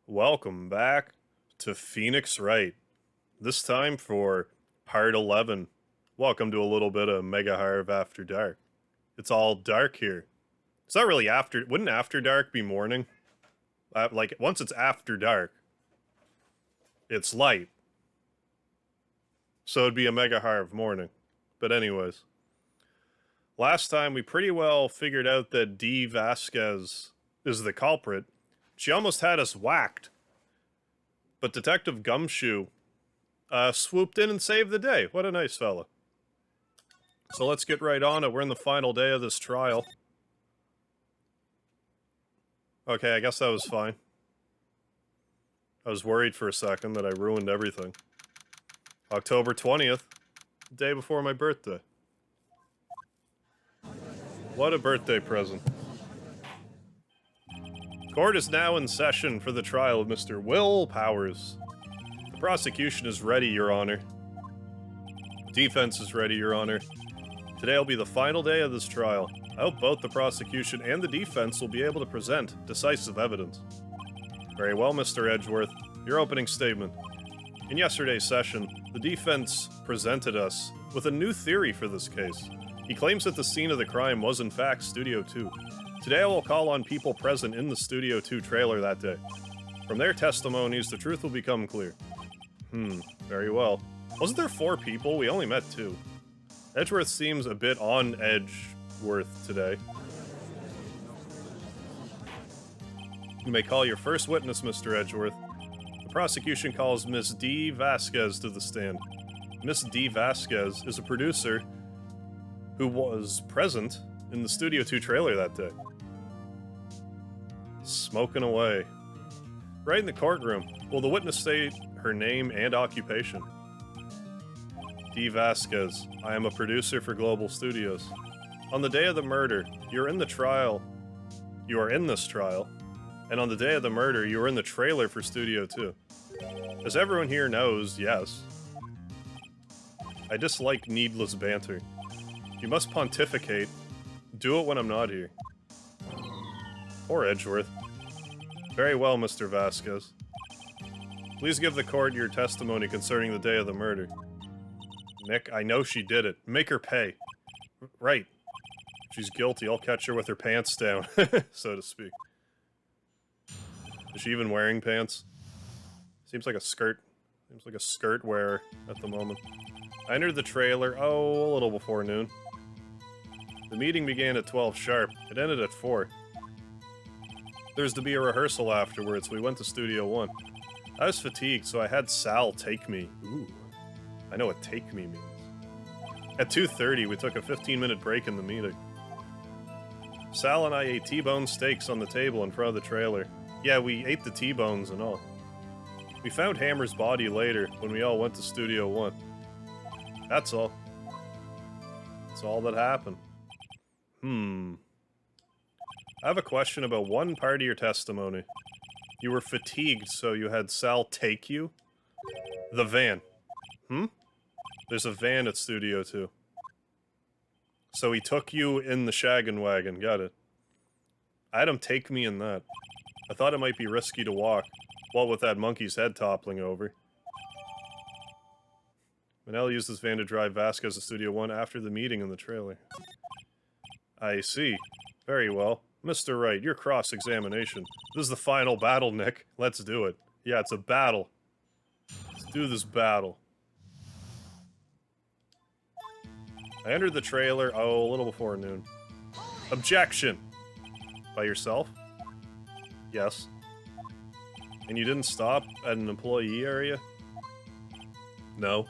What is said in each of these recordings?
Welcome back to Phoenix Wright. This time for part 11. Welcome to a little bit of Mega Harv After Dark. It's all dark here. It's not really after... Wouldn't after dark be morning? Like, once it's after dark, it's light. So it'd be a Mega Harv morning. But anyways. Last time we pretty well figured out that Dee Vasquez is the culprit. She almost had us whacked. But Detective Gumshoe swooped in and saved the day. What a nice fella. So let's get right on it. We're in the final day of this trial. Okay, I guess that was fine. I was worried for a second that I ruined everything. October 20th, the day before my birthday. What a birthday present. Court is now in session for the trial of Mr. Will Powers. The prosecution is ready, Your Honor. Defense is ready, Your Honor. Today will be the final day of this trial. I hope both the prosecution and the defense will be able to present decisive evidence. Very well, Mr. Edgeworth. Your opening statement. In yesterday's session, the defense presented us with a new theory for this case. He claims that the scene of the crime was in fact Studio 2. Today I will call on people present in the Studio 2 trailer that day. From their testimonies, the truth will become clear. Very well. Wasn't there 4 people? We only met 2. Edgeworth seems a bit on Edgeworth today. You may call your first witness, Mr. Edgeworth. The prosecution calls Miss Dee Vasquez to the stand. Miss Dee Vasquez is a producer who was present in the Studio 2 trailer that day. Smoking away. Right in the courtroom. Will the witness state her name and occupation? Dee Vasquez. I am a producer for Global Studios. On the day of the murder, you're in the trial. You are in this trial. And on the day of the murder, you were in the trailer for Studio 2. As everyone here knows, yes. I dislike needless banter. You must pontificate. Do it when I'm not here. Poor Edgeworth. Very well, Mr. Vasquez. Please give the court your testimony concerning the day of the murder. Nick, I know she did it. Make her pay. Right. If she's guilty, I'll catch her with her pants down, so to speak. Is she even wearing pants? Seems like a skirt. Seems like a skirt wearer at the moment. I entered the trailer, a little before noon. The meeting began at 12 sharp. It ended at 4. There's to be a rehearsal afterwards. We went to Studio 1. I was fatigued, so I had Sal take me. Ooh. I know what take me means. At 2:30, we took a 15-minute break in the meeting. Sal and I ate T-bone steaks on the table in front of the trailer. Yeah, we ate the T-bones and all. We found Hammer's body later when we all went to Studio 1. That's all. That's all that happened. I have a question about one part of your testimony. You were fatigued, so you had Sal take you? The van. There's a van at Studio 2. So he took you in the shaggin' wagon, got it. I had him take me in that. I thought it might be risky to walk, what with that monkey's head toppling over. Manel used this van to drive Vasquez to Studio 1 after the meeting in the trailer. I see. Very well. Mr. Wright, your cross-examination. This is the final battle, Nick. Let's do it. Yeah, it's a battle. Let's do this battle. I entered the trailer, a little before noon. Objection! By yourself? Yes. And you didn't stop at an employee area? No.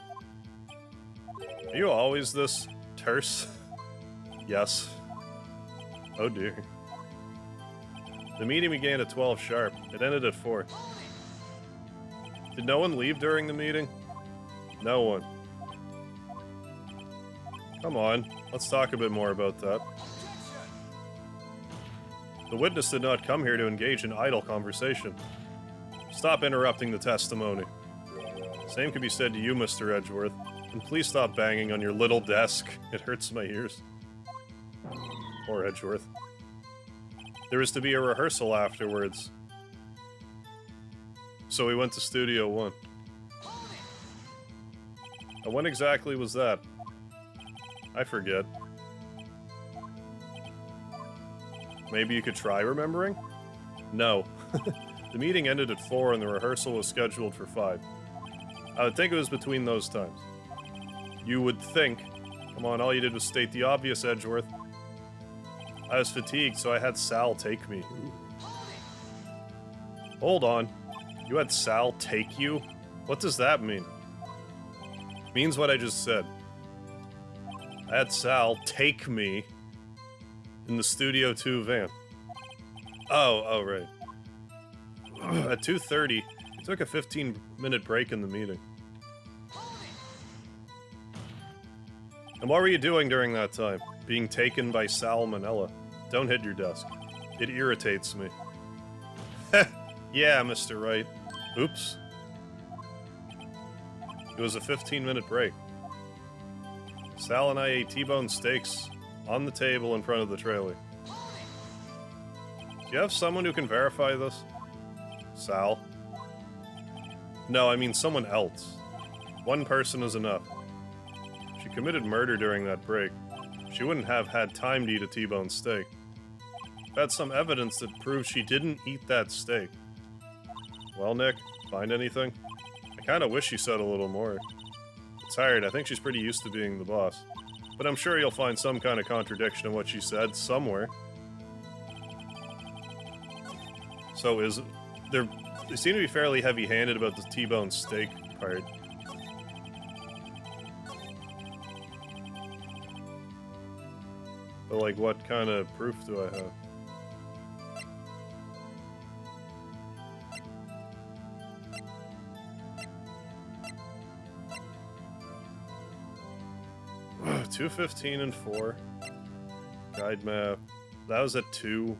Are you always this terse? Yes. Oh dear. The meeting began at 12 sharp. It ended at 4. Did no one leave during the meeting? No one. Come on, let's talk a bit more about that. The witness did not come here to engage in idle conversation. Stop interrupting the testimony. Same could be said to you, Mr. Edgeworth. And please stop banging on your little desk. It hurts my ears. Poor Edgeworth. There is to be a rehearsal afterwards. So we went to Studio 1. And when exactly was that? I forget. Maybe you could try remembering? No. The meeting ended at 4 and the rehearsal was scheduled for 5. I would think it was between those times. You would think. Come on, all you did was state the obvious, Edgeworth. I was fatigued, so I had Sal take me. Hold on. You had Sal take you? What does that mean? Means what I just said. I had Sal take me in the Studio 2 van. Oh, right. At 2:30, he took a 15-minute break in the meeting. And what were you doing during that time? Being taken by salmonella. Don't hit your desk. It irritates me. Yeah, Mr. Wright. Oops. It was a 15-minute break. Sal and I ate T-bone steaks on the table in front of the trailer. Do you have someone who can verify this? Sal? No, I mean someone else. One person is enough. She committed murder during that break. She wouldn't have had time to eat a T-bone steak. I've had some evidence that proves she didn't eat that steak. Well, Nick, find anything? I kinda wish she said a little more. It's hard, I think she's pretty used to being the boss. But I'm sure you'll find some kind of contradiction in what she said somewhere. So is... They seem to be fairly heavy-handed about the T-bone steak part. But, like, what kind of proof do I have? Ugh, 2:15 and 4. Guide map. That was at 2.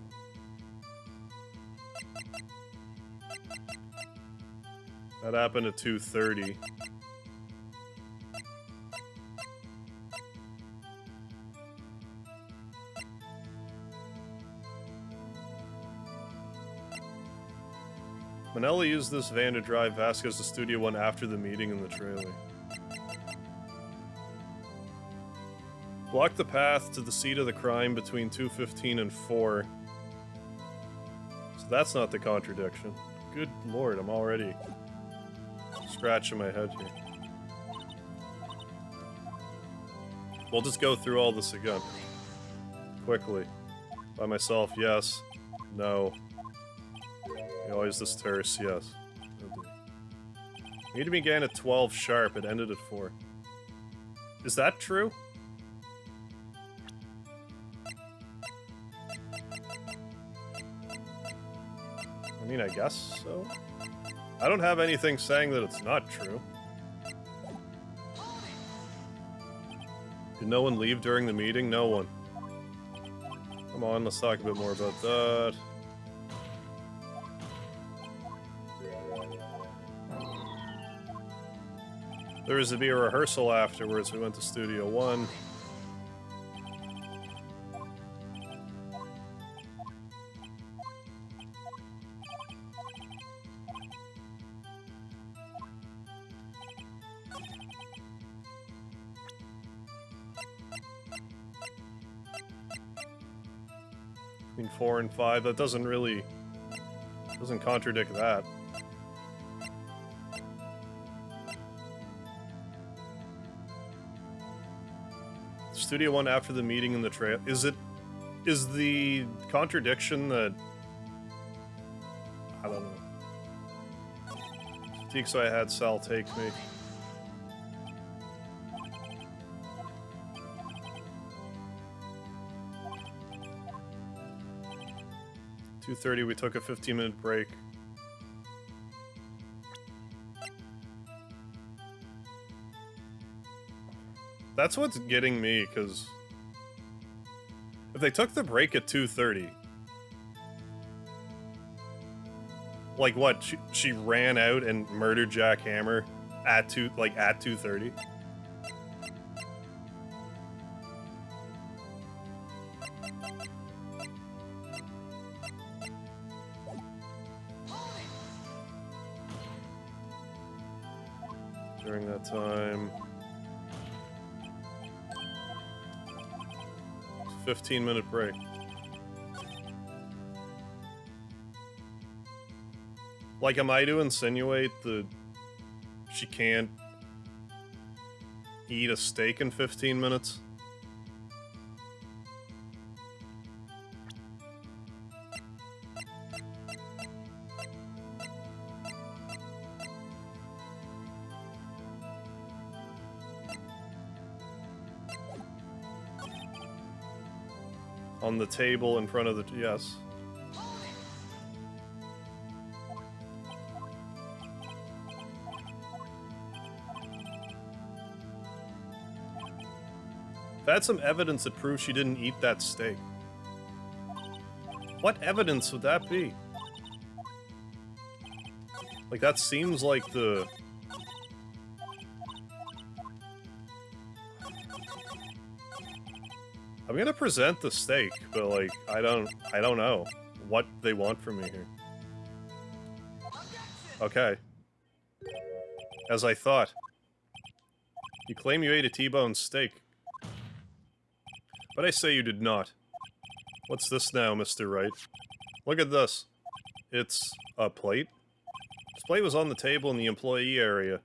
That happened at 2:30. Manella used this van to drive Vasquez to Studio 1 after the meeting in the trailer. Block the path to the seat of the crime between 2:15 and 4. So that's not the contradiction. Good lord, I'm already scratching my head here. We'll just go through all this again. Quickly. By myself, yes. No. Always this terse, yes. Meeting began at 12 sharp, it ended at 4. Is that true? I mean, I guess so. I don't have anything saying that it's not true. Did no one leave during the meeting? No one. Come on, let's talk a bit more about that. There was to be a rehearsal afterwards. We went to Studio 1. Between 4 and 5, that doesn't contradict that. Studio 1 after the meeting in the trail. Is the contradiction that... I don't know. Fatigue, so I had Sal take me. $2:30, we took a 15-minute break. That's what's getting me, because if they took the break at 2:30, like what? She ran out and murdered Jack Hammer at 2:30. During that time... 15-minute break. Like, am I to insinuate that she can't eat a steak in 15 minutes? On the table in front of the... Yes. That's some evidence that proves she didn't eat that steak. What evidence would that be? Like, that seems like the... I'm gonna present the steak, but, like, I don't know what they want from me here. Okay. As I thought. You claim you ate a T-bone steak. But I say you did not. What's this now, Mr. Wright? Look at this. It's a plate. This plate was on the table in the employee area.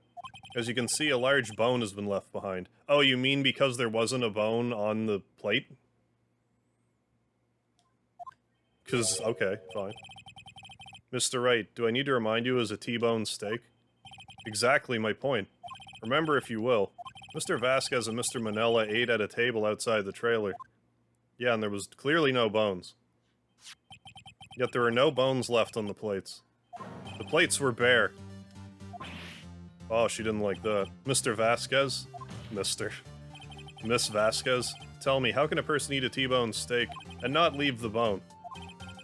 As you can see, a large bone has been left behind. Oh, you mean because there wasn't a bone on the plate? Okay, fine. Mr. Wright, do I need to remind you it was a T-bone steak? Exactly my point. Remember, if you will, Mr. Vasquez and Mr. Manella ate at a table outside the trailer. Yeah, and there was clearly no bones. Yet there are no bones left on the plates. The plates were bare. Oh, she didn't like that. Mr. Vasquez? Miss Vasquez? Tell me, how can a person eat a T-bone steak and not leave the bone?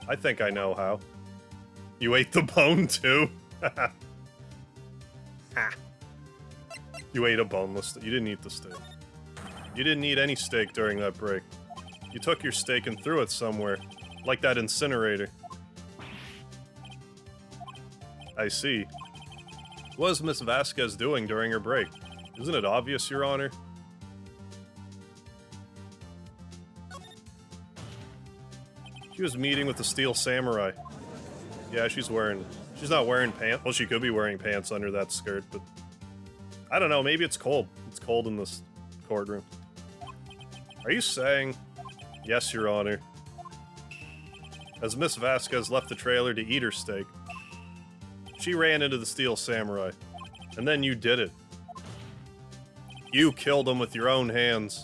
I think I know how. You ate the bone, too? Ha. You ate a boneless steak. You didn't eat the steak. You didn't eat any steak during that break. You took your steak and threw it somewhere. Like that incinerator. I see. What is Miss Vasquez doing during her break? Isn't it obvious, Your Honor? She was meeting with the Steel Samurai. Yeah, she's not wearing pants. Well, she could be wearing pants under that skirt, but... I don't know, maybe it's cold. It's cold in this courtroom. Are you saying... Yes, Your Honor. As Miss Vasquez left the trailer to eat her steak, she ran into the Steel Samurai. And then you did it. You killed him with your own hands.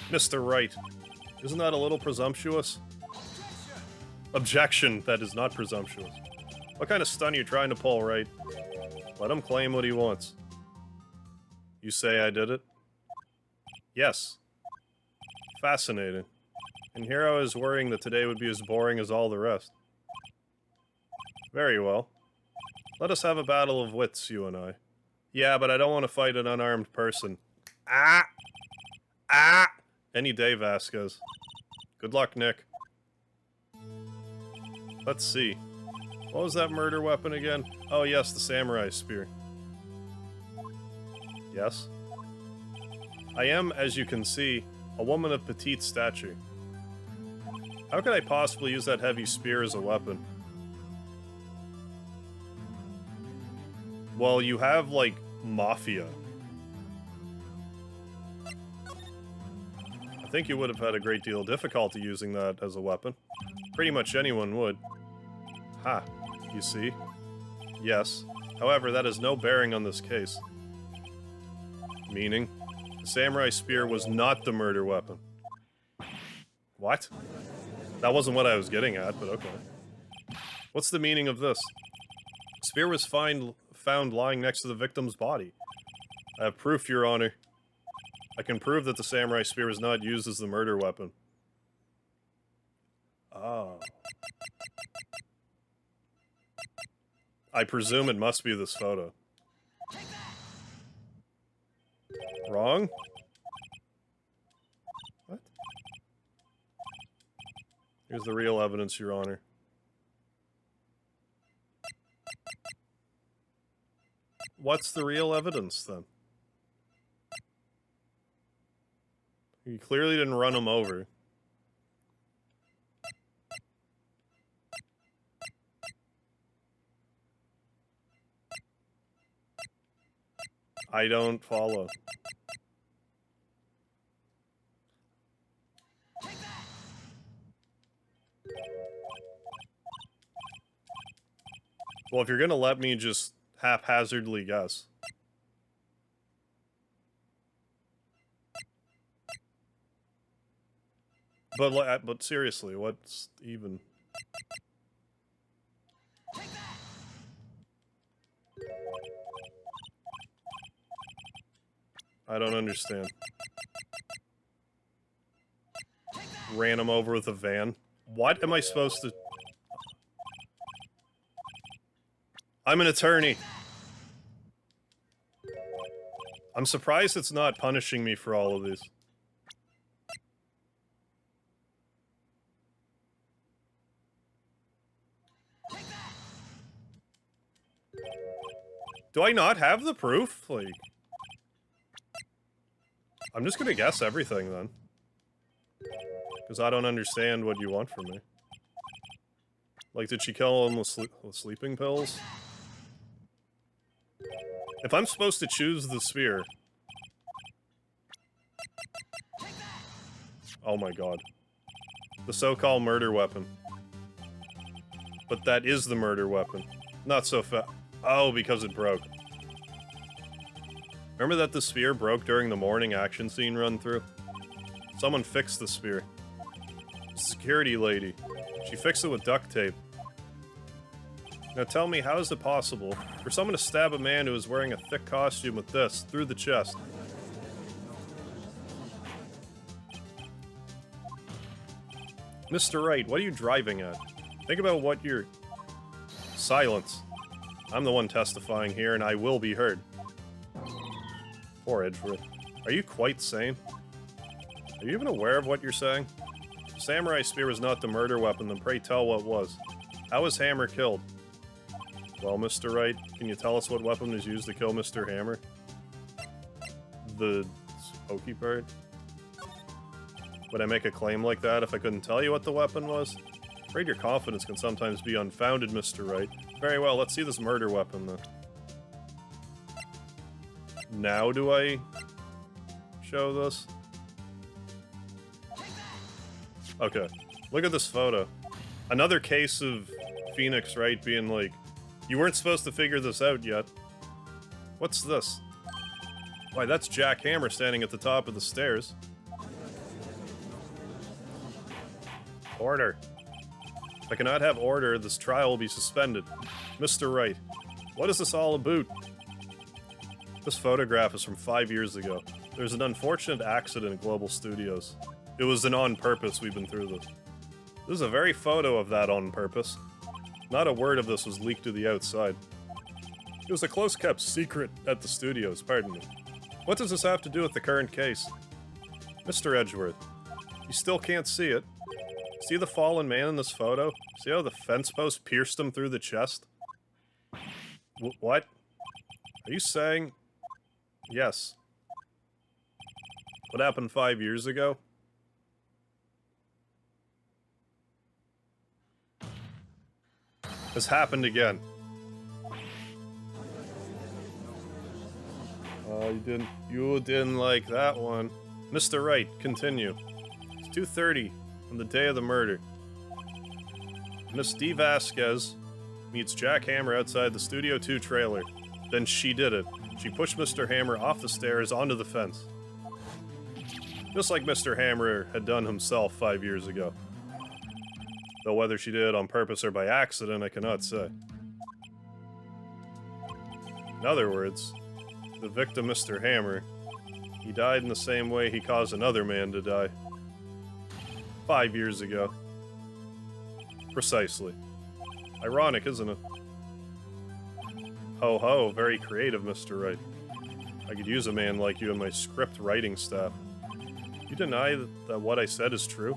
Mr. Wright, isn't that a little presumptuous? Objection, that is not presumptuous. What kind of stunt are you trying to pull, Wright? Let him claim what he wants. You say I did it? Yes. Fascinating. And here I was worrying that today would be as boring as all the rest. Very well. Let us have a battle of wits, you and I. Yeah, but I don't want to fight an unarmed person. Ah! Ah! Any day, Vasquez. Good luck, Nick. Let's see. What was that murder weapon again? Oh yes, the samurai spear. Yes? I am, as you can see, a woman of petite stature. How could I possibly use that heavy spear as a weapon? Well, you have, like, mafia. I think you would have had a great deal of difficulty using that as a weapon. Pretty much anyone would. Ha, you see? Yes. However, that has no bearing on this case. Meaning, the samurai spear was not the murder weapon. What? That wasn't what I was getting at, but okay. What's the meaning of this? The spear was found lying next to the victim's body. I have proof, Your Honor. I can prove that the samurai spear was not used as the murder weapon. Oh. I presume it must be this photo. Wrong? What? Here's the real evidence, Your Honor. what's the real evidence, then? You clearly didn't run him over. I don't follow. Well, if you're gonna let me just haphazardly guess. But seriously, what's even... I don't understand. Ran him over with a van. What am I supposed to... I'm an attorney. I'm surprised it's not punishing me for all of these. Do I not have the proof? Like... I'm just gonna guess everything, then. Because I don't understand what you want from me. Like, did she kill him with sleeping pills? If I'm supposed to choose the spear... Oh my god. The so-called murder weapon. But that is the murder weapon. Not so fast. Oh, because it broke. Remember that the spear broke during the morning action scene run-through? Someone fixed the spear. Security lady. She fixed it with duct tape. Now tell me, how is it possible for someone to stab a man who is wearing a thick costume with this through the chest? Mr. Wright, what are you driving at? Think about what you're... Silence. I'm the one testifying here, and I will be heard. Poor Edgeworth. Are you quite sane? Are you even aware of what you're saying? If Samurai Spear was not the murder weapon, then pray tell what was. How was Hammer killed? Well, Mr. Wright, can you tell us what weapon was used to kill Mr. Hammer? The pokey part? Would I make a claim like that if I couldn't tell you what the weapon was? Afraid your confidence can sometimes be unfounded, Mr. Wright. Very well, let's see this murder weapon, then. Now do I show this? Okay. Look at this photo. Another case of Phoenix Wright being like, you weren't supposed to figure this out yet. What's this? Why, that's Jack Hammer standing at the top of the stairs. Order. If I cannot have order, this trial will be suspended. Mr. Wright, what is this all about? This photograph is from 5 years ago. There's an unfortunate accident at Global Studios. It was an on purpose we've been through this. This is a very photo of that on purpose. Not a word of this was leaked to the outside. It was a close-kept secret at the studios, pardon me. What does this have to do with the current case? Mr. Edgeworth, you still can't see it. See the fallen man in this photo? See how the fence post pierced him through the chest? What? Are you saying... Yes. What happened 5 years ago? Has happened again. You didn't like that one. Mr. Wright, continue. It's 2:30 on the day of the murder. Miss D. Vasquez meets Jack Hammer outside the Studio 2 trailer. Then she did it. She pushed Mr. Hammer off the stairs onto the fence. Just like Mr. Hammer had done himself 5 years ago. Though whether she did it on purpose or by accident, I cannot say. In other words, the victim, Mr. Hammer, he died in the same way he caused another man to die. 5 years ago. Precisely. Ironic, isn't it? Ho ho, very creative, Mr. Wright. I could use a man like you in my script writing staff. You deny that what I said is true?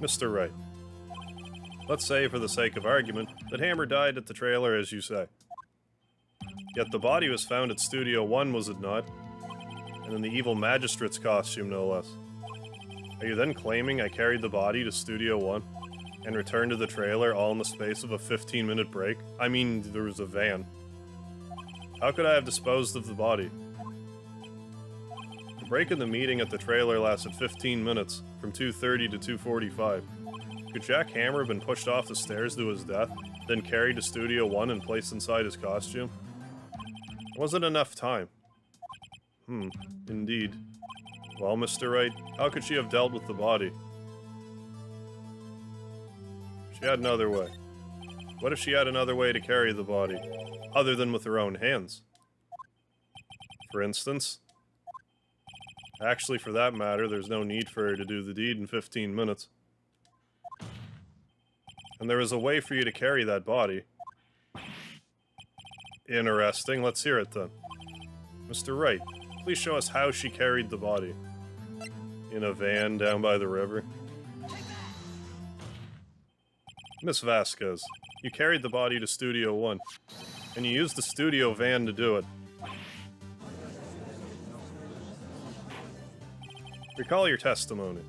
Mr. Wright. Let's say, for the sake of argument, that Hammer died at the trailer as you say. Yet the body was found at Studio 1, was it not? And in the evil magistrate's costume, no less. Are you then claiming I carried the body to Studio 1 and returned to the trailer all in the space of a 15-minute break? I mean, there was a van. How could I have disposed of the body? The break in the meeting at the trailer lasted 15 minutes, from 2:30 to 2:45. Could Jack Hammer have been pushed off the stairs to his death, then carried to Studio 1 and placed inside his costume? Wasn't enough time. Indeed. Well, Mr. Wright, how could she have dealt with the body? She had another way. What if she had another way to carry the body, other than with her own hands? For instance? Actually, for that matter, there's no need for her to do the deed in 15 minutes. And there is a way for you to carry that body. Interesting. Let's hear it then. Mr. Wright, please show us how she carried the body. In a van down by the river. Miss Vasquez, you carried the body to Studio 1, and you used the studio van to do it. Recall your testimony.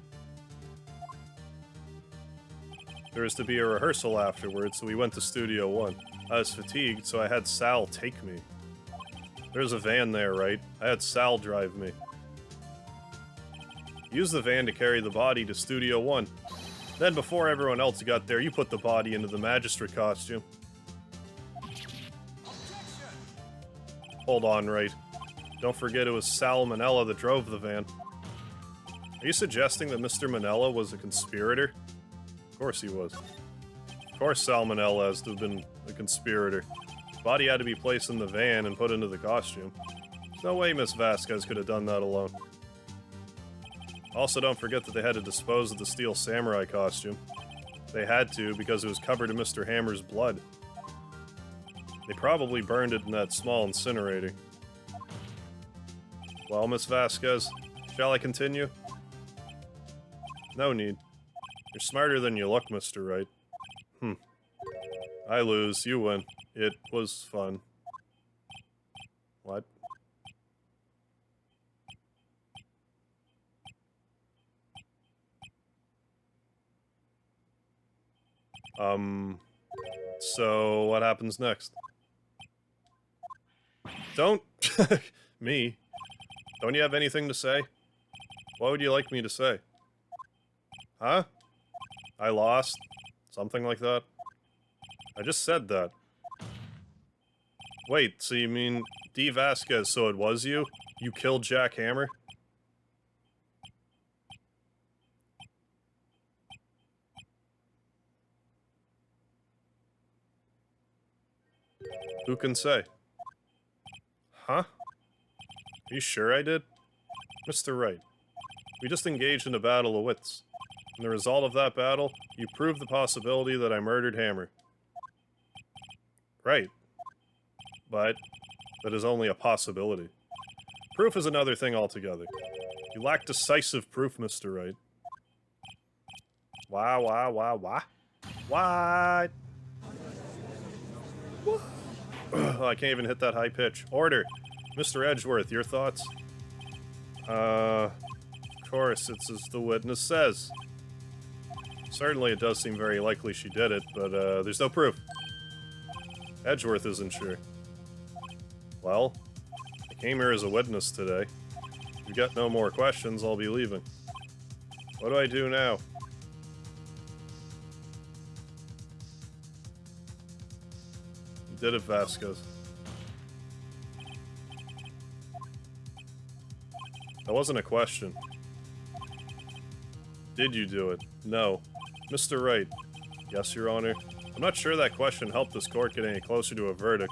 There was to be a rehearsal afterwards, so we went to Studio 1. I was fatigued, so I had Sal take me. There was a van there, right? I had Sal drive me. Use the van to carry the body to Studio 1. Then, before everyone else got there, you put the body into the magistrate costume. Hold on, Wright. Don't forget it was Sal Manella that drove the van. Are you suggesting that Mr. Manella was a conspirator? Of course he was. Of course Sal Manella has to have been a conspirator. The body had to be placed in the van and put into the costume. There's no way Miss Vasquez could have done that alone. Also, don't forget that they had to dispose of the steel samurai costume. They had to because it was covered in Mr. Hammer's blood. They probably burned it in that small incinerator. Well, Miss Vasquez, shall I continue? No need. You're smarter than you look, Mr. Wright. I lose, you win. It was fun. What? So what happens next? Don't... Me? Don't you have anything to say? What would you like me to say? Huh? I lost? Something like that? I just said that. Wait, so you mean D. Vasquez, so it was you? You killed Jack Hammer? Who can say? Huh? Are you sure I did? Mr. Wright, we just engaged in a battle of wits. In the result of that battle, you proved the possibility that I murdered Hammer. Right. But that is only a possibility. Proof is another thing altogether. You lack decisive proof, Mr. Wright. Why? What? Oh, I can't even hit that high pitch. Order! Mr. Edgeworth, your thoughts? Of course, it's as the witness says. Certainly it does seem very likely she did it, but there's no proof. Edgeworth isn't sure. Well, I came here as a witness today. If you've got no more questions, I'll be leaving. What do I do now? You did it, Vasquez. That wasn't a question. Did you do it? No. Mr. Wright. Yes, Your Honor. I'm not sure that question helped this court get any closer to a verdict.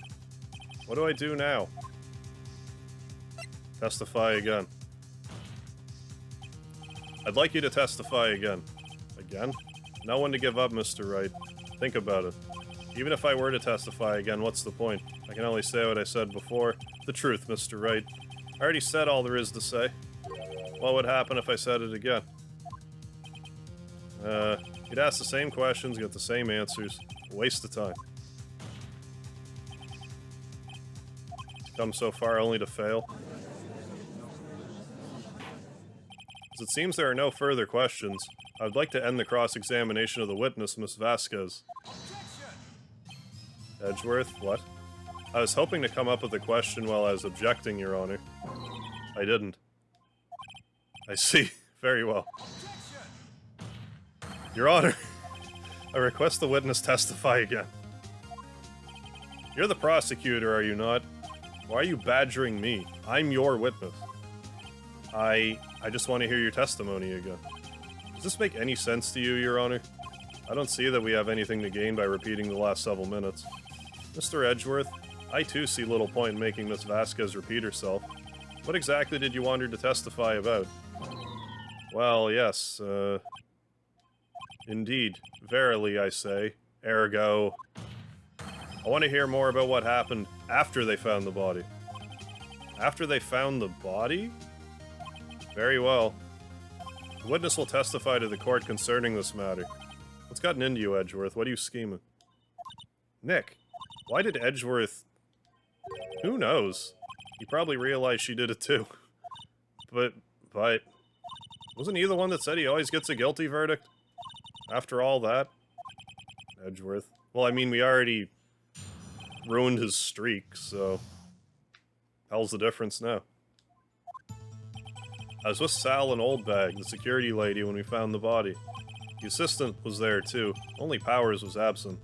What do I do now? Testify again. I'd like you to testify again. Again? No one to give up, Mr. Wright. Think about it. Even if I were to testify again, what's the point? I can only say what I said before. The truth, Mr. Wright. I already said all there is to say. What would happen if I said it again? You'd ask the same questions, get the same answers. A waste of time. Come so far only to fail. As it seems there are no further questions, I would like to end the cross-examination of the witness, Miss Vasquez. Edgeworth, what? I was hoping to come up with a question while I was objecting, Your Honor. I didn't. I see. Very well. Your Honor, I request the witness testify again. You're the prosecutor, are you not? Why are you badgering me? I'm your witness. I just want to hear your testimony again. Does this make any sense to you, Your Honor? I don't see that we have anything to gain by repeating the last several minutes. Mr. Edgeworth, I too see little point in making Miss Vasquez repeat herself. What exactly did you want her to testify about? Well, yes, indeed. Verily, I say. Ergo... I want to hear more about what happened after they found the body. After they found the body? Very well. The witness will testify to the court concerning this matter. What's gotten into you, Edgeworth? What are you scheming? Nick, why did Edgeworth... Who knows? He probably realized she did it too. But... Wasn't he the one that said he always gets a guilty verdict? After all that? Edgeworth. Well, I mean, we already ruined his streak, so... Hell's the difference now? I was with Sal and Oldbag, the security lady, when we found the body. The assistant was there too, only Powers was absent.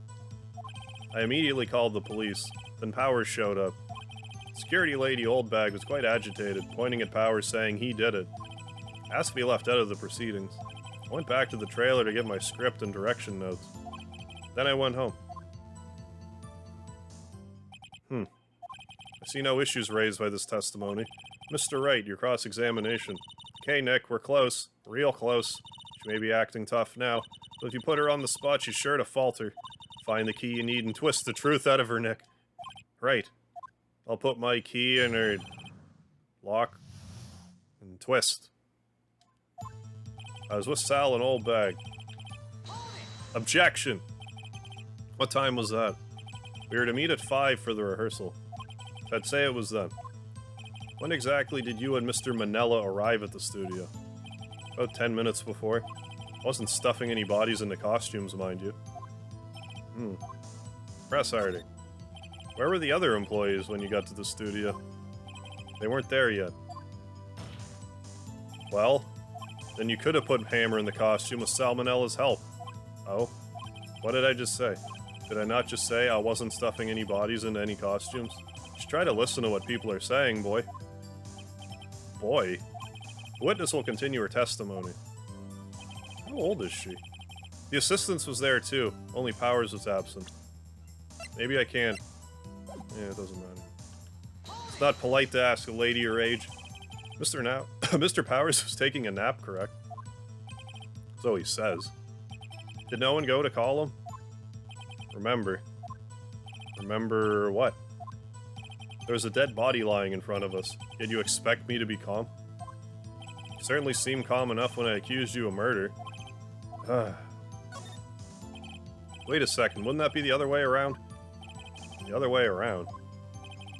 I immediately called the police, then Powers showed up. Security lady Oldbag was quite agitated, pointing at Powers saying he did it. Asked to be left out of the proceedings. I went back to the trailer to get my script and direction notes. Then I went home. I see no issues raised by this testimony. Mr. Wright, your cross-examination. Okay, Nick, we're close. Real close. She may be acting tough now, but if you put her on the spot, she's sure to falter. Find the key you need and twist the truth out of her, Nick. Right. I'll put my key in her... lock... and twist. I was with Sal and Oldbag. Objection! What time was that? We were to meet at 5 for the rehearsal. I'd say it was then. When exactly did you and Mr. Manella arrive at the studio? About 10 minutes before. Wasn't stuffing any bodies into costumes, mind you. Press Hardy. Where were the other employees when you got to the studio? They weren't there yet. Well, then you could have put Hammer in the costume with Salmonella's help. Oh? What did I just say? Did I not just say I wasn't stuffing any bodies into any costumes? Just try to listen to what people are saying, boy. Boy? The witness will continue her testimony. How old is she? The assistant was there too, only Powers was absent. Maybe I can't... Yeah, it doesn't matter. It's not polite to ask a lady her age. Mr. Powers was taking a nap, correct? So he says. Did no one go to call him? Remember. Remember what? There was a dead body lying in front of us. Did you expect me to be calm? You certainly seemed calm enough when I accused you of murder. Wait a second, wouldn't that be the other way around? The other way around?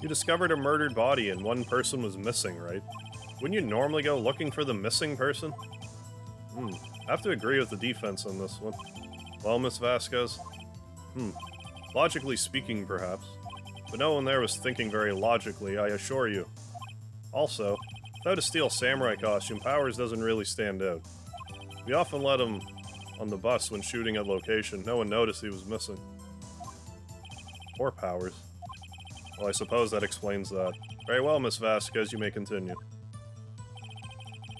You discovered a murdered body and one person was missing, right? Wouldn't you normally go looking for the missing person? I have to agree with the defense on this one. Well, Miss Vasquez? Logically speaking, perhaps. But no one there was thinking very logically, I assure you. Also, without a steel samurai costume, Powers doesn't really stand out. We often let him on the bus when shooting at location. No one noticed he was missing. Poor Powers. Well, I suppose that explains that. Very well, Miss Vasquez, you may continue.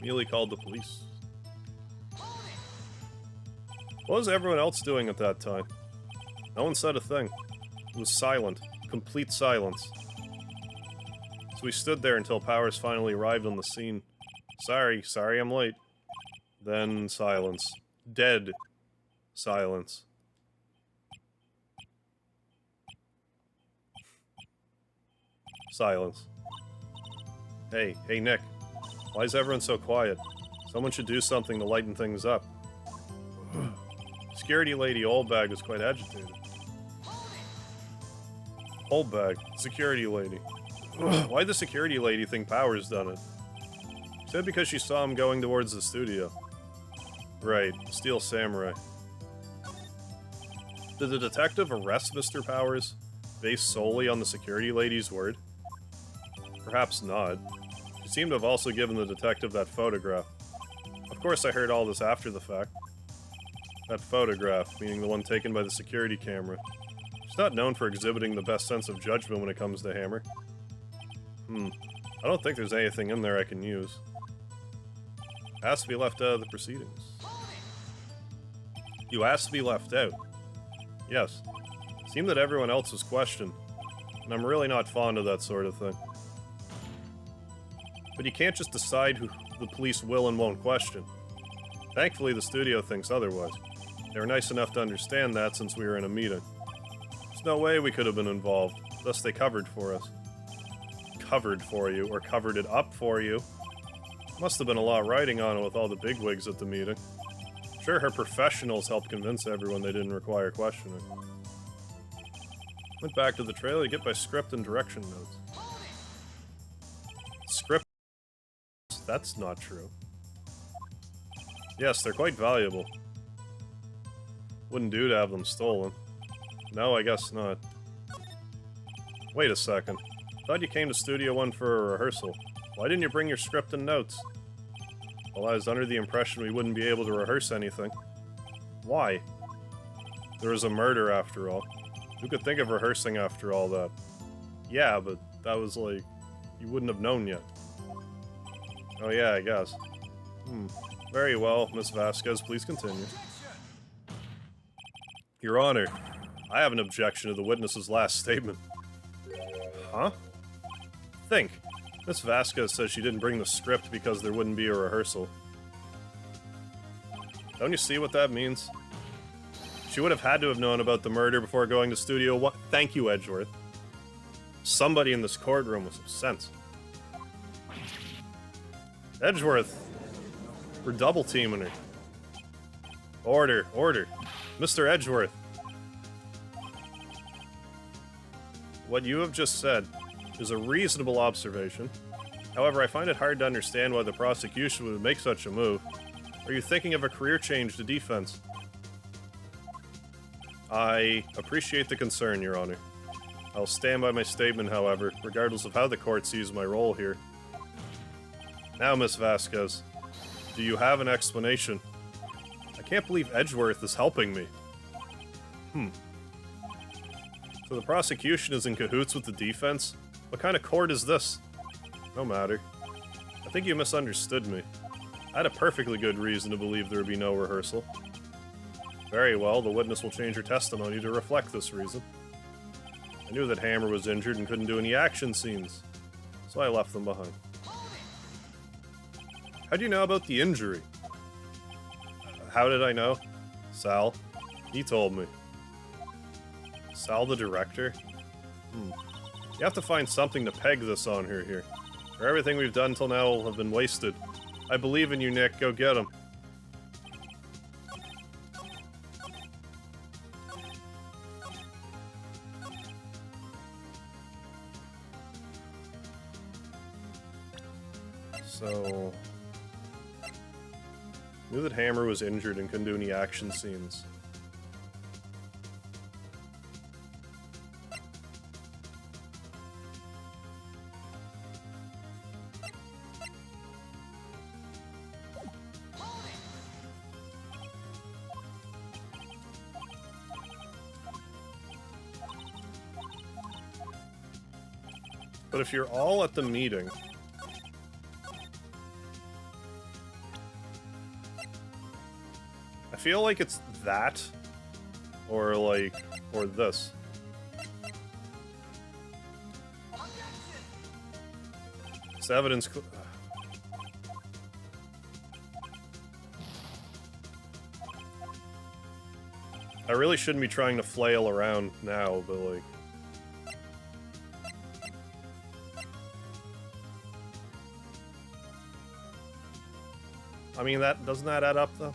Mealy called the police. What was everyone else doing at that time? No one said a thing. It was silent. Complete silence. So we stood there until Powers finally arrived on the scene. Sorry I'm late. Then silence. Dead silence. Silence. Hey, Nick. Why is everyone so quiet? Someone should do something to lighten things up. Security lady Oldbag was quite agitated. Oldbag, security lady. Why'd the security lady think Powers done it? She said because she saw him going towards the studio. Right, Steel Samurai. Did the detective arrest Mr. Powers based solely on the security lady's word? Perhaps not. She seemed to have also given the detective that photograph. Of course I heard all this after the fact. That photograph, meaning the one taken by the security camera. She's not known for exhibiting the best sense of judgment when it comes to Hammer. I don't think there's anything in there I can use. It has to be left out of the proceedings. You asked to be left out. Yes. It seemed that everyone else was questioned, and I'm really not fond of that sort of thing. But you can't just decide who the police will and won't question. Thankfully, the studio thinks otherwise. They were nice enough to understand that since we were in a meeting. There's no way we could have been involved, thus they covered for us. Covered for you, or covered it up for you. Must have been a lot riding on it with all the bigwigs at the meeting. Sure, her professionals helped convince everyone they didn't require questioning. Went back to the trailer to get my script and direction notes. Script? That's not true. Yes, they're quite valuable. Wouldn't do to have them stolen. No, I guess not. Wait a second. Thought you came to Studio One for a rehearsal. Why didn't you bring your script and notes? Well, I was under the impression we wouldn't be able to rehearse anything. Why? There was a murder after all. Who could think of rehearsing after all that? Yeah, but that was like... you wouldn't have known yet. Oh yeah, I guess. Very well, Miss Vasquez, please continue. Your Honor, I have an objection to the witness's last statement. Huh? Think. Miss Vasquez says she didn't bring the script because there wouldn't be a rehearsal. Don't you see what that means? She would have had to have known about the murder before going to Studio One. Thank you, Edgeworth. Somebody in this courtroom with some sense. Edgeworth! We're double-teaming her. Order, order. Mr. Edgeworth. What you have just said is a reasonable observation. However, I find it hard to understand why the prosecution would make such a move. Are you thinking of a career change to defense? I appreciate the concern, Your Honor. I'll stand by my statement, however, regardless of how the court sees my role here. Now, Miss Vasquez, do you have an explanation? I can't believe Edgeworth is helping me. So the prosecution is in cahoots with the defense? What kind of court is this? No matter. I think you misunderstood me. I had a perfectly good reason to believe there would be no rehearsal. Very well, the witness will change her testimony to reflect this reason. I knew that Hammer was injured and couldn't do any action scenes, so I left them behind. How do you know about the injury? How did I know? Sal. He told me. Sal the director? You have to find something to peg this on her here. Or everything we've done till now will have been wasted. I believe in you, Nick. Go get him. So... knew that Hammer was injured and couldn't do any action scenes. But if you're all at the meeting... I feel like it's that, or like, or this. It's evidence. I really shouldn't be trying to flail around now, but like. I mean, that doesn't that add up though?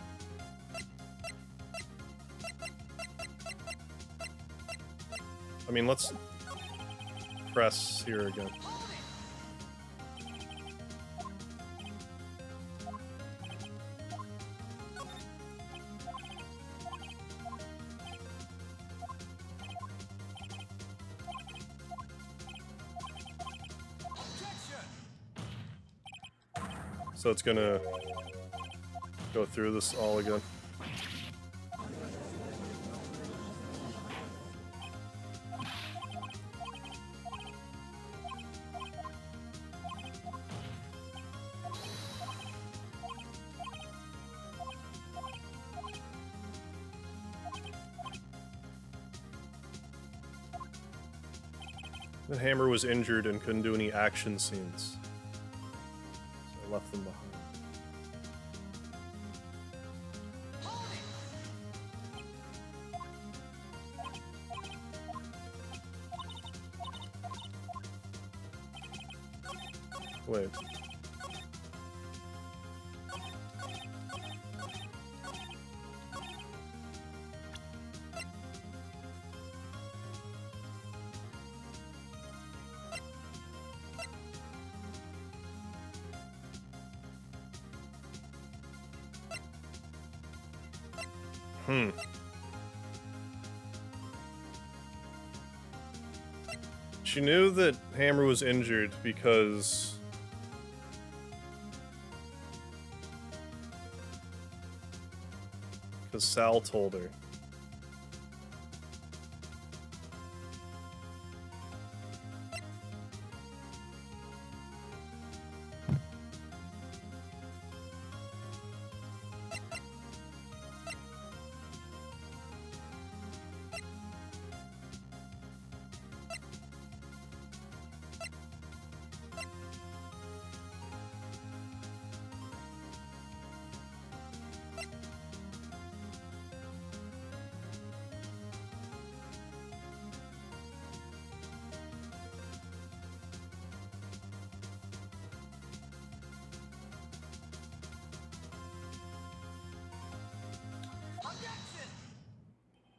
I mean, let's press here again. So it's gonna go through this all again. The Hammer was injured and couldn't do any action scenes, so I left them behind. Wait. She knew that Hammer was injured because Sal told her.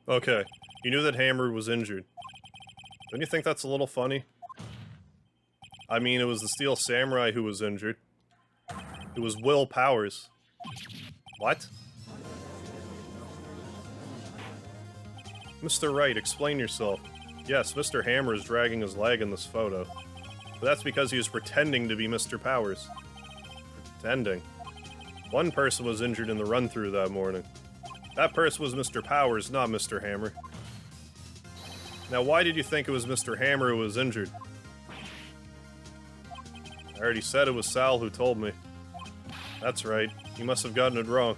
Okay, you knew that Hammer was injured. Don't you think that's a little funny? I mean, it was the Steel Samurai who was injured. It was Will Powers. What? Mr. Wright, explain yourself. Yes, Mr. Hammer is dragging his leg in this photo. But that's because he was pretending to be Mr. Powers. Pretending. One person was injured in the run-through that morning. That person was Mr. Powers, not Mr. Hammer. Now, why did you think it was Mr. Hammer who was injured? I already said it was Sal who told me. That's right. You must have gotten it wrong.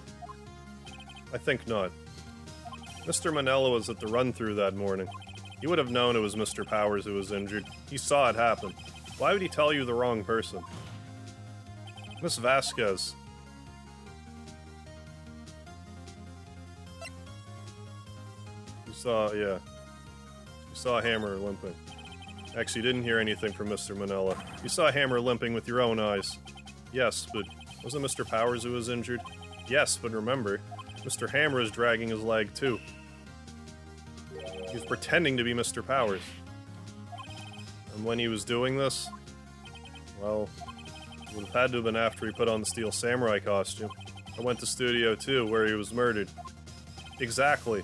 I think not. Mr. Manella was at the run-through that morning. He would have known it was Mr. Powers who was injured. He saw it happen. Why would he tell you the wrong person? Miss Vasquez. You saw Hammer limping. Actually, you didn't hear anything from Mr. Manella. You saw Hammer limping with your own eyes. Yes, but wasn't Mr. Powers who was injured? Yes, but remember, Mr. Hammer is dragging his leg too. He was pretending to be Mr. Powers. And when he was doing this, well, it would have had to have been after he put on the Steel Samurai costume. I went to Studio 2, where he was murdered. Exactly.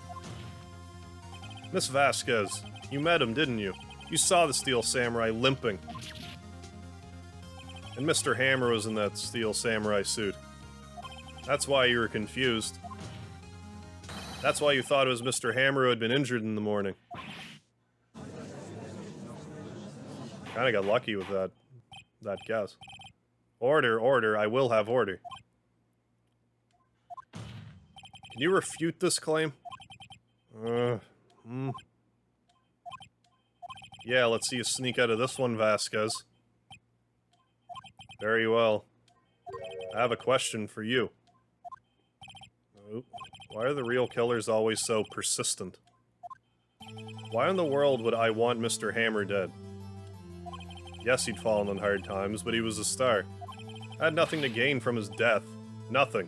Miss Vasquez, you met him, didn't you? You saw the Steel Samurai limping. And Mr. Hammer was in that Steel Samurai suit. That's why you were confused. That's why you thought it was Mr. Hammer who had been injured in the morning. Kinda got lucky with that guess. Order, order, I will have order. Can you refute this claim? Yeah, let's see you sneak out of this one, Vasquez. Very well. I have a question for you. Why are the real killers always so persistent? Why in the world would I want Mr. Hammer dead? Yes, he'd fallen on hard times, but he was a star. I had nothing to gain from his death. Nothing.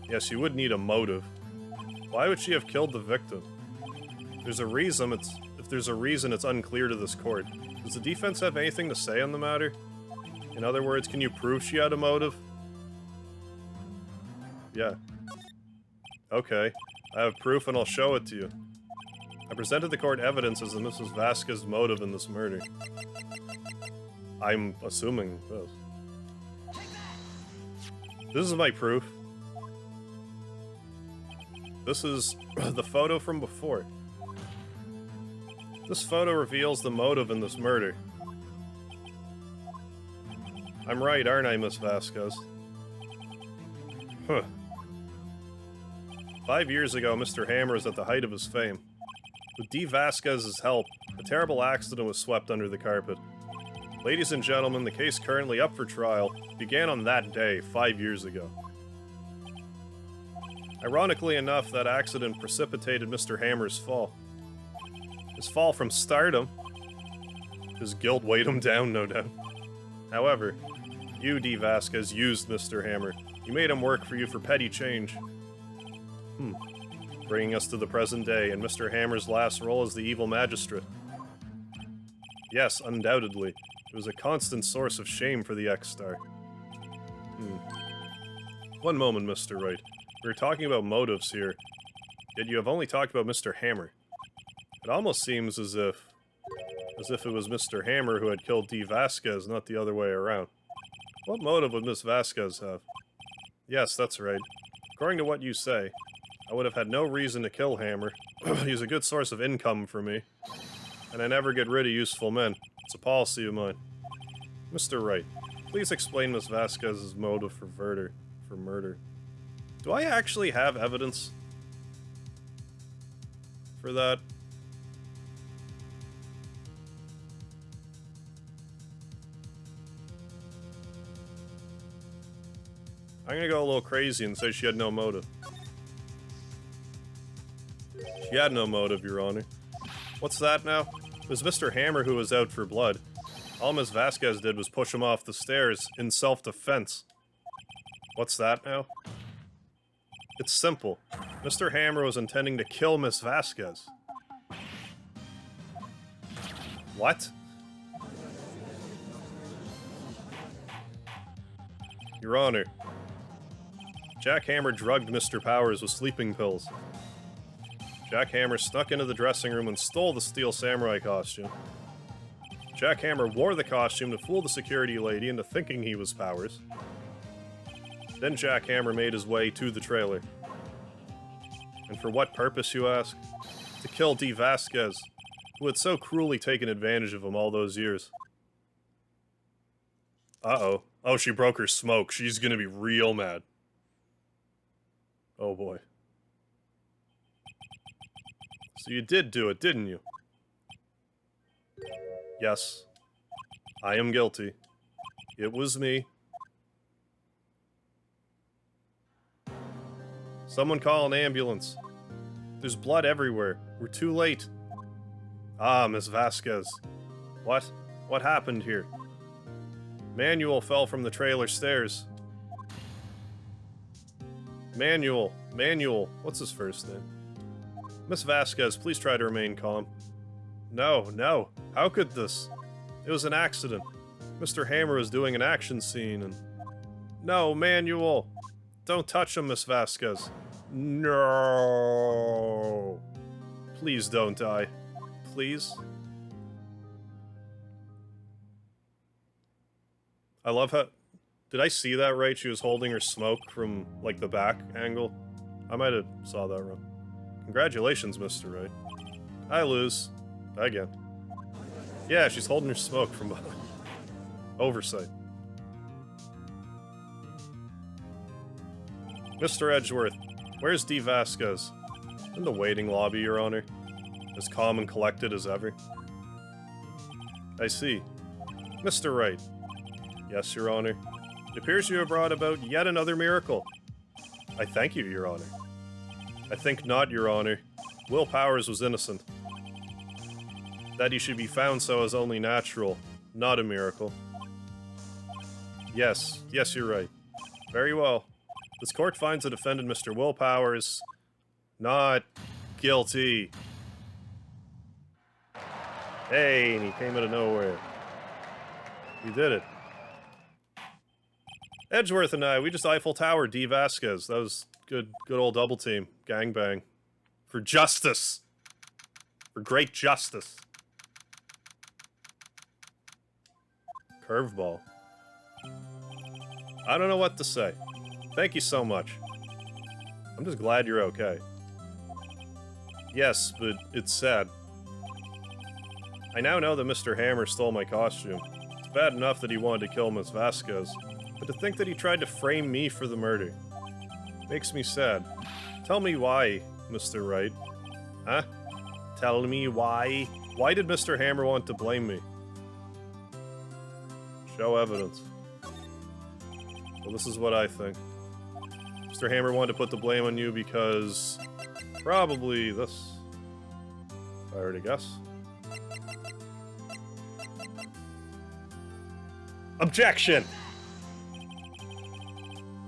Yes, you would need a motive. Why would she have killed the victim? If there's a reason, it's unclear to this court. Does the defense have anything to say on the matter? In other words, can you prove she had a motive? Yeah. Okay. I have proof and I'll show it to you. I presented the court evidence as to Mrs. Vasquez's motive in this murder. I'm assuming this. This is my proof. This is the photo from before. This photo reveals the motive in this murder. I'm right, aren't I, Miss Vasquez? Huh. 5 years ago, Mr. Hammer was at the height of his fame. With D. Vasquez's help, a terrible accident was swept under the carpet. Ladies and gentlemen, the case currently up for trial began on that day 5 years ago. Ironically enough, that accident precipitated Mr. Hammer's fall. His fall from stardom. His guilt weighed him down, no doubt. However, you, D. Vasquez, used Mr. Hammer. You made him work for you for petty change. Bringing us to the present day, and Mr. Hammer's last role as the evil magistrate. Yes, undoubtedly. It was a constant source of shame for the ex-star. One moment, Mr. Wright. We were talking about motives here, yet you have only talked about Mr. Hammer. It almost seems as if it was Mr. Hammer who had killed D. Vasquez, not the other way around. What motive would Miss Vasquez have? Yes, that's right. According to what you say, I would have had no reason to kill Hammer. He's a good source of income for me. And I never get rid of useful men. It's a policy of mine. Mr. Wright, please explain Miss Vasquez's motive for murder. Do I actually have evidence for that? I'm gonna go a little crazy and say she had no motive. She had no motive, Your Honor. What's that now? It was Mr. Hammer who was out for blood. All Miss Vasquez did was push him off the stairs in self-defense. What's that now? It's simple. Mr. Hammer was intending to kill Miss Vasquez. What? Your Honor, Jack Hammer drugged Mr. Powers with sleeping pills. Jack Hammer snuck into the dressing room and stole the steel samurai costume. Jack Hammer wore the costume to fool the security lady into thinking he was Powers. Then Jack Hammer made his way to the trailer. And for what purpose, you ask? To kill D. Vasquez, who had so cruelly taken advantage of him all those years. Uh-oh. Oh, she broke her smoke. She's gonna be real mad. Oh boy. So you did do it, didn't you? Yes. I am guilty. It was me. Someone call an ambulance. There's blood everywhere. We're too late. Ah, Miss Vasquez. What? What happened here? Manuel fell from the trailer stairs. Manuel. What's his first name? Miss Vasquez, please try to remain calm. No. How could this? It was an accident. Mr. Hammer was doing an action scene and... No, Manuel! Don't touch him, Miss Vasquez. No! Please don't die. Please? I love how... Did I see that right? She was holding her smoke from, like, the back angle? I might have saw that wrong. Congratulations, Mr. Wright. I lose. Again. Yeah, she's holding her smoke from behind. Oversight. Mr. Edgeworth, where's D. Vasquez? In the waiting lobby, Your Honor. As calm and collected as ever. I see. Mr. Wright. Yes, Your Honor. It appears you have brought about yet another miracle. I thank you, Your Honor. I think not, Your Honor. Will Powers was innocent. That he should be found so is only natural, not a miracle. Yes, you're right. Very well. This court finds the defendant, Mr. Will Powers, not guilty. Hey, and he came out of nowhere. He did it. Edgeworth and I, we just Eiffel Tower D. Vasquez. That was good old double team. Gangbang. For justice. For great justice. Curveball. I don't know what to say. Thank you so much. I'm just glad you're okay. Yes, but it's sad. I now know that Mr. Hammer stole my costume. It's bad enough that he wanted to kill Miss Vasquez, but to think that he tried to frame me for the murder makes me sad. Tell me why, Mr. Wright. Huh? Tell me why. Why did Mr. Hammer want to blame me? Show evidence. Well, this is what I think. Mr. Hammer wanted to put the blame on you because... probably this. If I were to guess. Objection!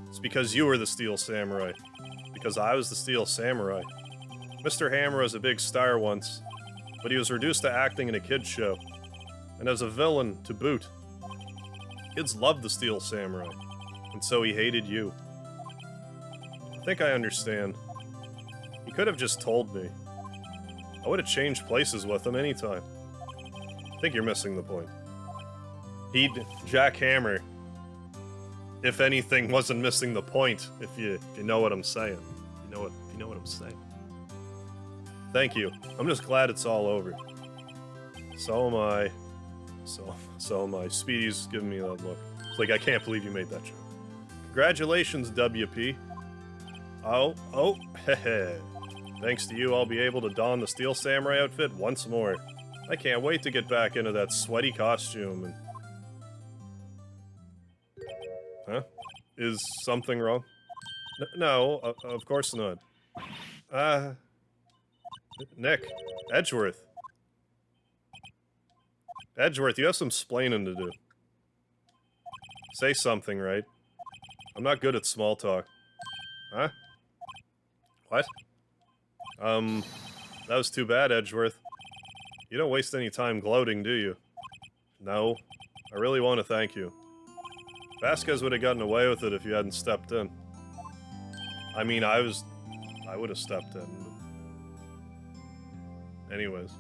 It's because you were the Steel Samurai. Because I was the Steel Samurai. Mr. Hammer was a big star once, but he was reduced to acting in a kid's show. And as a villain, to boot. Kids loved the Steel Samurai, and so he hated you. I think I understand. He could have just told me. I would have changed places with him anytime. I think you're missing the point. Jack Hammer, if anything, wasn't missing the point, if you know what I'm saying. If you know what I'm saying. Thank you. I'm just glad it's all over. So am I. So am I. Speedy's giving me that look. It's like, I can't believe you made that joke. Congratulations, WP. Oh, heh. Thanks to you, I'll be able to don the Steel Samurai outfit once more. I can't wait to get back into that sweaty costume and... Huh? Is something wrong? No, of course not. Nick, Edgeworth. Edgeworth, you have some splaining to do. Say something, right? I'm not good at small talk. Huh? What? That was too bad, Edgeworth. You don't waste any time gloating, do you? No. I really want to thank you. Vasquez would have gotten away with it if you hadn't stepped in. I mean, I would have stepped in. But... anyways.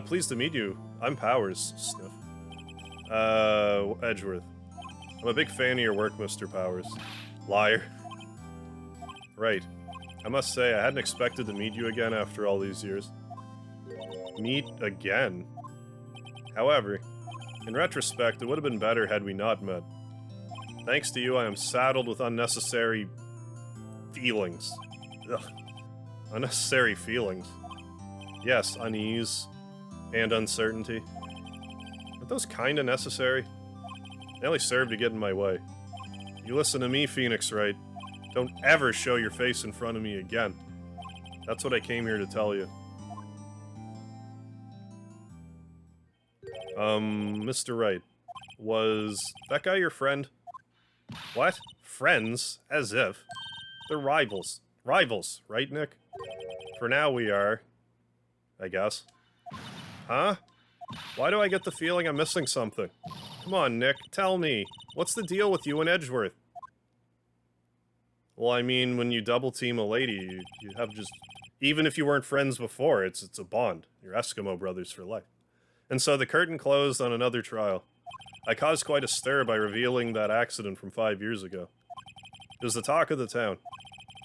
Pleased to meet you. I'm Powers, Sniff. Edgeworth. I'm a big fan of your work, Mr. Powers. Liar. Right. I must say, I hadn't expected to meet you again after all these years. Meet again? However, in retrospect, it would have been better had we not met. Thanks to you, I am saddled with unnecessary... feelings. Ugh. Unnecessary feelings. Yes, unease and uncertainty. But those kinda necessary? They only serve to get in my way. You listen to me, Phoenix Wright. Don't ever show your face in front of me again. That's what I came here to tell you. Mr. Wright, was that guy your friend? What? Friends? As if. They're rivals. Rivals, right, Nick? For now we are. I guess. Huh? Why do I get the feeling I'm missing something? Come on, Nick, tell me. What's the deal with you and Edgeworth? Well, I mean, when you double-team a lady, you have just... even if you weren't friends before, it's a bond. You're Eskimo brothers for life. And so the curtain closed on another trial. I caused quite a stir by revealing that accident from 5 years ago. It was the talk of the town.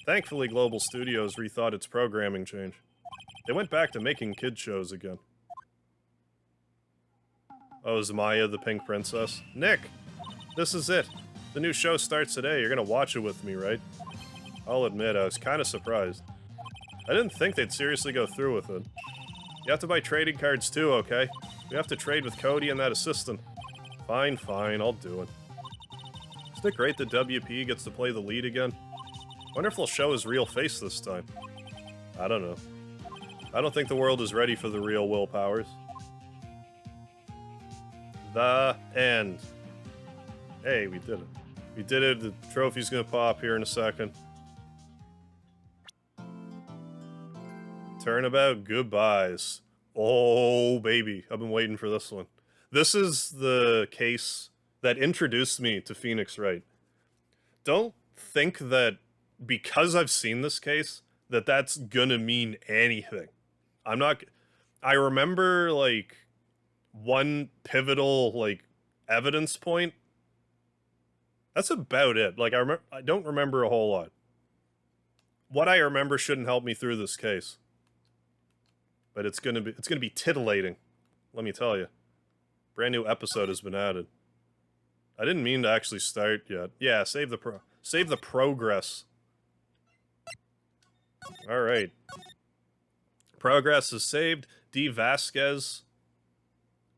Thankfully, Global Studios rethought its programming change. They went back to making kid shows again. Oh, is Maya the Pink Princess? Nick! This is it. The new show starts today. You're gonna watch it with me, right? I'll admit, I was kinda surprised. I didn't think they'd seriously go through with it. You have to buy trading cards too, okay? We have to trade with Cody and that assistant. Fine, I'll do it. Isn't it great that WP gets to play the lead again? Wonder if they'll show his real face this time. I don't know. I don't think the world is ready for the real Will Powers. The end. Hey, we did it. We did it. The trophy's gonna pop here in a second. Turnabout goodbyes. Oh, baby. I've been waiting for this one. This is the case that introduced me to Phoenix Wright. Don't think that because I've seen this case, that that's gonna mean anything. I'm not... I remember, like, one pivotal, like, evidence point. That's about it. Like, I don't remember a whole lot. What I remember shouldn't help me through this case. But it's gonna be titillating. Let me tell you. Brand new episode has been added. I didn't mean to actually start yet. Yeah, save the progress. Alright. Progress is saved. D. Vasquez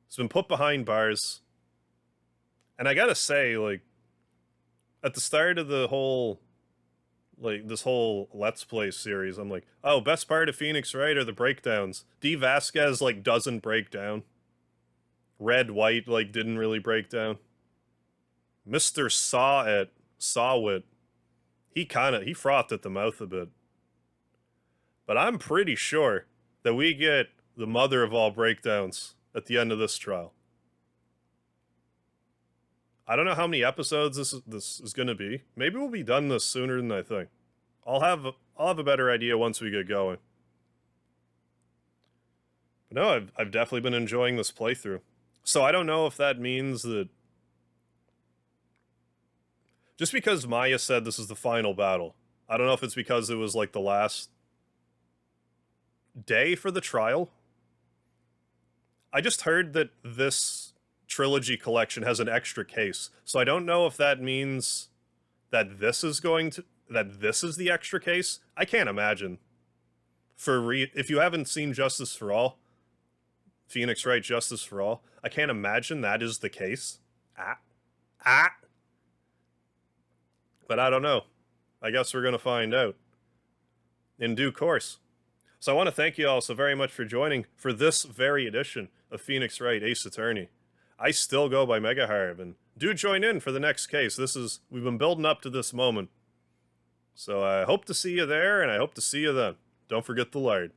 has been put behind bars. And I gotta say, like, at the start of the whole, like, this whole Let's Play series, I'm like, oh, best part of Phoenix Wright are the breakdowns. D. Vasquez, like, doesn't break down. Red, White, like, didn't really break down. Mr. Sawit, he frothed at the mouth a bit. But I'm pretty sure that we get the mother of all breakdowns at the end of this trial. I don't know how many episodes this is going to be. Maybe we'll be done this sooner than I think. I'll have a better idea once we get going. But no, I've definitely been enjoying this playthrough. So I don't know if that means that just because Maya said this is the final battle, I don't know if it's because it was like the last day for the trial. I just heard that this trilogy collection has an extra case, so I don't know if that means that this is the extra case. I can't imagine. If you haven't seen Justice for All, Phoenix Wright Justice for All, I can't imagine that is the case. But I don't know. I guess we're gonna find out in due course. So I want to thank you all so very much for joining for this very edition of Phoenix Wright Ace Attorney. I still go by Mega Harv, and do join in for the next case. We've been building up to this moment. So I hope to see you there, and I hope to see you then. Don't forget the lard.